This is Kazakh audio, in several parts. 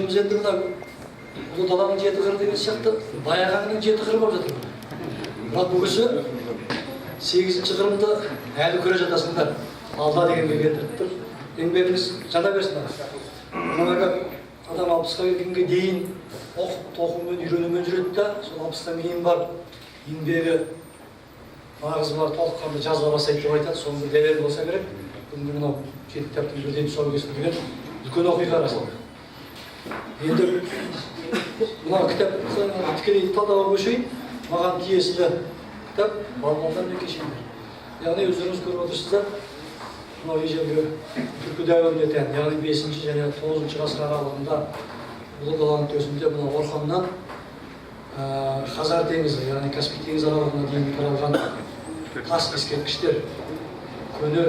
өзіміз енді мына ұлы даланың жеті қыры деген сияқты баяғының жеті қыры болып жатыр. Бірақ бұл кісі 8-ші қырымды әлі көре жатасыңдар. Алда дегенге келтіріп тұр. Еңбегіңіз жана берсін. Мұнаға адам 60-қа келгенге дейін оқумен, үйренумен жүреді да, сол 60-тан кейін бар еңбегі маңызы бар толыққанды жазба бастайды деп айтады. Соның бір дәлелі болса керек. Бүгінгі мынау жеті кітаптың бірден тұсауы кесілген үлкен оқиға расында. Енді мына кітапты тікелей талдауға көшейін. Маған тиесілі кітап балбалдар мен кешендер. Яғни өздеріңіз көріп отырсыздар, мынау ежелгі түркі дәуіріне тән, яғни 5-ші және 9-ші ғасыр аралығында ұлы даланың төсінде мына Орханнан Хазар теңізі, яғни Каспий теңізі аралығына дейін таралған тас ескерткіштер, көне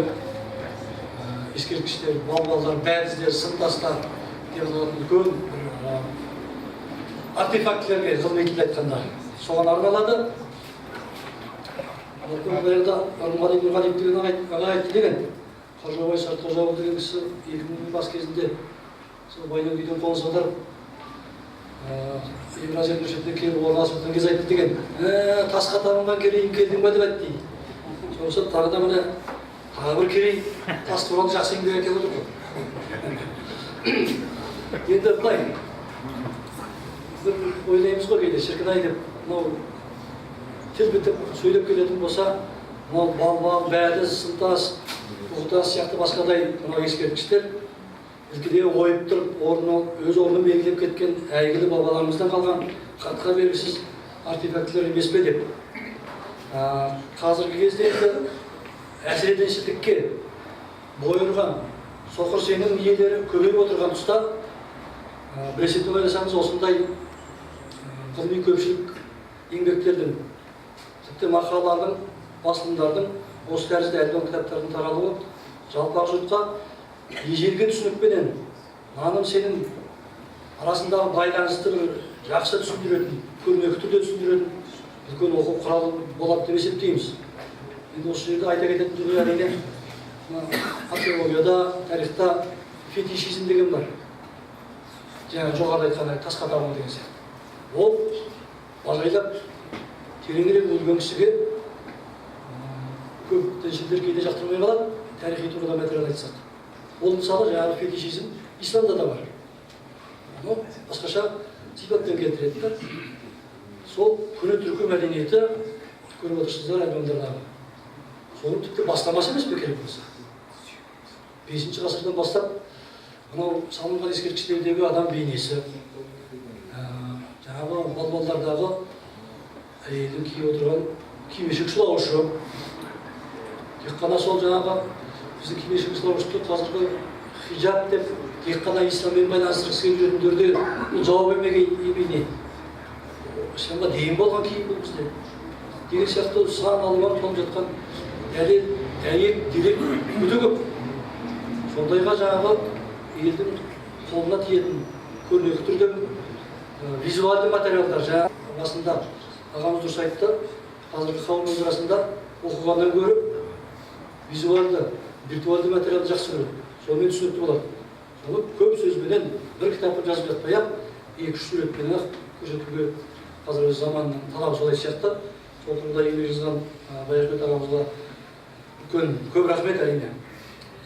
ескерткіштер, балбалдар, бәдіздер, сымтастар деп аталатын үлкен артефактілерге ғылыми тілде айтқанда соған арналады. Баяғыда Нұрмағали Нұрғалиев деген аға айтты деген, Қажыбай Сартқожаұлы деген кісі 2000 бас кезінде сол Байнагүйден қоныс аударып Евразия университетіне келіп орналасып отырған кез айтты деген. Тасқа табынған керейін келдің ба деп айтты дейді. Соғысы тағы да міне тағы бір керей тас туралы жақсы еңбек айтып отыр ғой. Енді былай ойлаймыз ғой кейде шіркін-ай деп, мынау тіл бітіп сөйлеп келетін болса, мынау балбал, бәдіз, сымтас, бұғтас сияқты басқадай мынау ескерткіштер ілкіде ойып тұрып, өз орнын белгілеп кеткен әйгілі бабаларымыздан қалған қатқа белгісіз артефактілер емес пе деп. Қазіргі кезде әсіреденшілдікке бой ұрған соқыр сенің иелері көбейіп отырған тұста білесетін ойласаңыз осындай ғылыми көпшілік еңбектердің, тіпті мақалалардың, басылымдардың осы тәрізді альбом кітаптардың таралуы жалпақ жұртқа ежелгі түсінікпенен наным сенің арасындағы байланысты бір жақсы түсіндіретін, көрнекі түрде түсіндіретін үлкен оқу құралы болады деп есептейміз. Енді осы жерде айта кететін дүние әрине археологияда, тарихта фетишизм деген бар. Жаңа жоғарыда айтқандай тасқа табыну деген сияқты. Ол бажайлап тереңірек өлген кісіге көп діншілдер кейде жақтырмай қалады, тарихи тұрғыда материал айтсақ. Ол мысалы жаңағы фетишизм исламда да бар. Басқаша сипатпен келтіреді. Сол көне түркі мәдениеті көріп отырсыздар альбомдардағы. Соның тіпті бастамасы емес пе керек болса. 5-ші ғасырдан бастап мынау салынған ескерткіштердегі адам бейнесі, жаңағы балбалдардағы әйелдің киіп отырған кимешек шылауышы, тек қана сол жаңағы біздің кимешек шылауышты қазіргі хиджаб деп тек қана исламмен байланыстырғысы келіп жүретіндерде бұл жауап емей. Исламға дейін болған киім бұл бізде деген сияқты сан алуан толып жатқан дәлел, дәйек, дерек өте көп. Сондайға жаңағы елдің қолына тиетін көрнекі түрде визуалды материалдар, жаңа басында ағамыз дұрыс айтты, қазіргі қауым арасында оқығаннан гөрі визуалды, виртуалды материалды жақсы көреді. Сонымен түсінікті болады. Соны көп сөзбенен бір кітапты жазып жатпай-ақ, 2-3 суретпен ақ көрсетуге қазіргі заманның талабы солай сияқты. Сол тұрғыда еңбек жазған Баяхмет ағамызға көп рахмет әрине.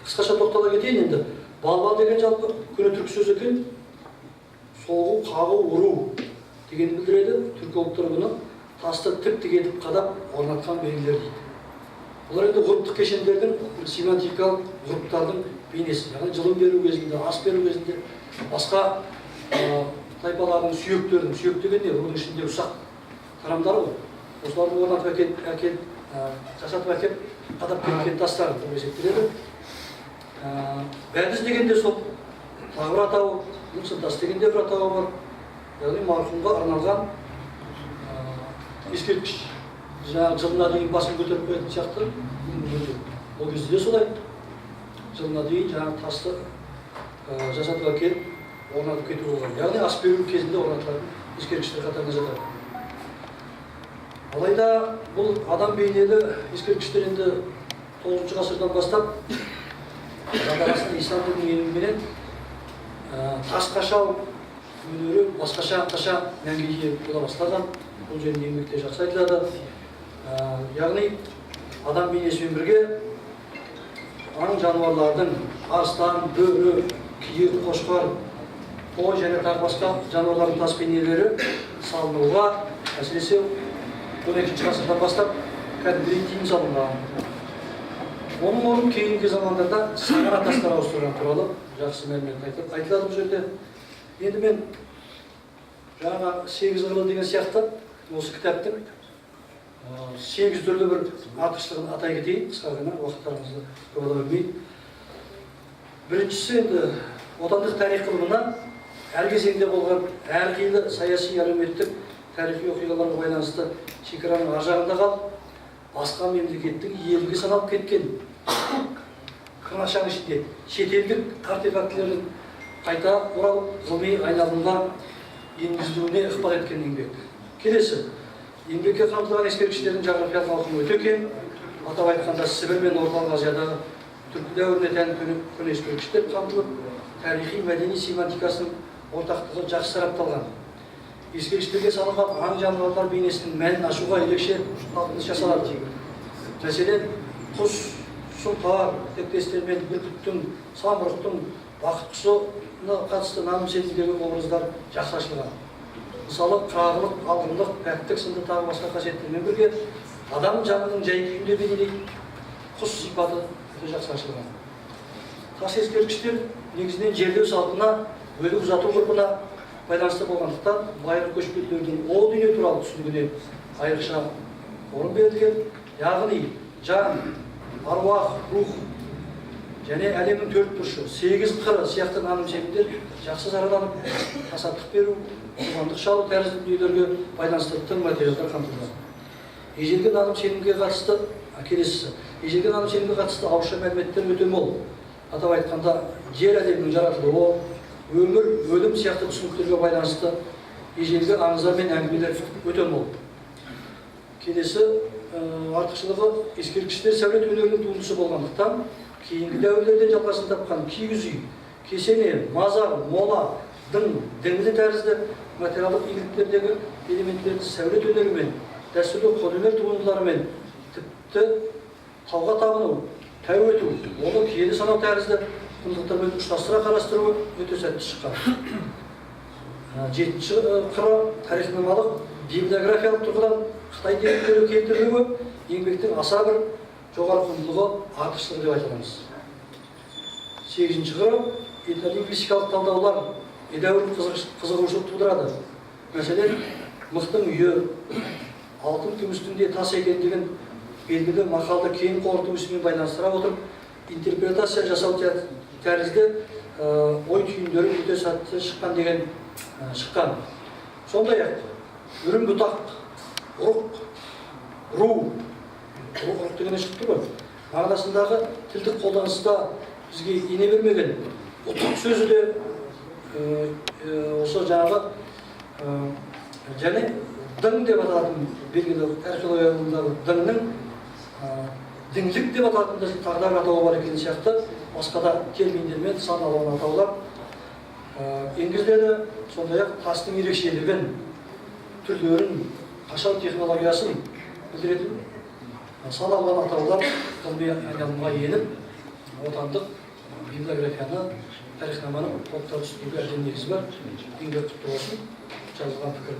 Қысқаша тоқтала кетейін енді. Балбал деген жалпы көне түркі сөзі екен. Соғу, қағу, ұру дегенді білдіреді. Түркі ұлттары бұны тасты тіп-тік етіп қадап орнатқан белгілер дейді. Олар енді ғұрыптық кешендердің семантикалық ғұрыптардың бейнесі. Яғни жылым беру кезінде, ас беру кезінде басқа тайпалардың сүйектердің, сүйек деген не? Оның ішінде ұсақ тарамдар ғой. Осыларды орнатып жасатып әкеп, қадап кеткен тастар деп есептеледі. Бәдіз дегенде сол тағы бір атауы, сымтас дегенде бір атауы бар. Яғни марқұмға арналған ескерткіш. Жаңағы жылына дейін басын көтеріп қоятын сияқты. Ол кезде де солай. Жылына дейін жаңағы тасты жасатып әкеліп, орнатып кету болған. Яғни ас беру кезінде орнатылатын ескерткіштер қатарына жатады. Алайда бұл адам бейнелі ескерткіштер енді 9-ші ғасырдан бастап арасында ислам дінінің енуіменен тас қашау, өнері басқаша мәнге ие бола бастаған. Бұл жерде еңбекте жақсы айтылады. Яғни адам бейнесімен бірге аң жануарлардың арыстан, бөрі, киік, қошқар, қой және тағы басқа жануарлардың тас бейнелері салынуға, әсіресе 12-ші ғасырдан бастап кәдімгідей тыйым салынған. Оның орнын кейінгі замандарда сағара тастар ауыстырған туралы жақсы мәлімет айтылады бұл жерде. Енді мен жаңа 8 қырлы деген сияқты осы кітаптың 8 түрлі бір артықшылығын атай кетейін, қысқа ғана уақыттарыңызды көп ала бермейін. Біріншісі енді отандық тарих ғылымына әр кезеңде болған әрқилы саяси, әлеуметтік, тарихи оқиғаларға байланысты шекараның ар жағында қалып, басқа мемлекеттің иелігі саналып кеткен қырнашаң ішінде шетелдік артефактілердің қайта оралып, ғылыми айналымға енгізілуіне ықпал еткен еңбек. Келесі, еңбекке қамтылған ескерткіштердің жағрапиялық ауқымы өте кең. Атап айтқанда Сібір мен Орталық Азиядағы түркі дәуіріне тән көне ескерткіштер қамтылып, тарихи мәдени семантикасының ортақтығы жақсы сарапталған. Ескерткіштерге салынған аң жануарлар бейнесінің мәнін ашуға ерекше талпыныс жасалады. Мәселен, құс, сұңқар, тектестер мен бүркіттің, самұрықтың, бақыт құсына қатысты наным сенімдегі образдар жақсы ашылған. Мысалы, қырағылық, алғырлық, пәктік сынды тағы басқа қасиеттермен бірге адам жанының жай-күйінде бейнелейтін құс сипаты өте жақсы ашылған. Тас ескерткіштер негізінен жерлеу салтына, өлік ұзату ғұрпына байланысты болғандықтан, байырғы көшпелілердің о дүние туралы түсінігіне айрықша орын берілген. Яғни жан, аруақ, рух және әлемнің төрт бұрышы, 8 қыры сияқты наным сенімдер жақсы сараланып, тасаттық беру, құрбандық шалу тәрізді дүниелерге байланысты тың материалдар қамтылған. Ежелгі наным сенімге қатысты, келесісі, ежелгі наным сенімге қатысты ауызша мәліметтер өте мол. Атап айтқанда, жер әлемінің жаратылуы, өмір, өлім сияқты түсініктерге байланысты ежелгі аңыздар мен әңгімелер өте мол. Келесі артықшылығы ескерткіштер сәулет өнерінің туындысы болғандықтан, кейінгі дәуірлерден жалғасын тапқан киіз үй, кесене, мазар, мола, діңді тәрізді материалдық игіліктердегі элементтерді сәулет өнерімен, дәстүрлі қолөнер туындыларымен, тіпті тауға табыну, тәу ету, оны киелі санау тәрізді құндылықтармен ұштастыра қарастыруы өте сәтті шыққан. 7-ші қыры тарихнамалық, библиографиялық тұрғыдан Қытай деректері келтірілуі еңбектің аса бір жоғары құндылығы артықшылығы деп айтамыз. 8-ші қыры этнолингвистикалық талдаулар едәуір қызығушылық тудырады. Мәселен, мықтың үйі, алтын күмістің де тас екендігін белгілі мақалды кең қорыту ісімен байланыстыра отырып, интерпретация жасау тәрізді ой түйіндері өте сәтті шыққан деген шыққан. Сондай-ақ, үрім бұтақ, ұрық, ру, ұрық дегенде шықты ғой. Мағынасындағы тілдік қолданысында бізге ене бермеген ұлттық сөзі де осы жаңағы және дың деп аталатын белгілі археологиядағы дыңның діңлік деп аталатын тағдар атауы бар екен сияқты басқа да терминдермен сан алуан атаулар енгізіледі. Сондай-ақ тастың ерекшелігін, түрлерін, қашау технологиясын білдіретін сан алуан атаулар ғылыми айналымға еніп, отандық библиографияны, тарихнаманы топтар үстінде әден негізі бар. Еңбек құтты болсын, жазылған пікір.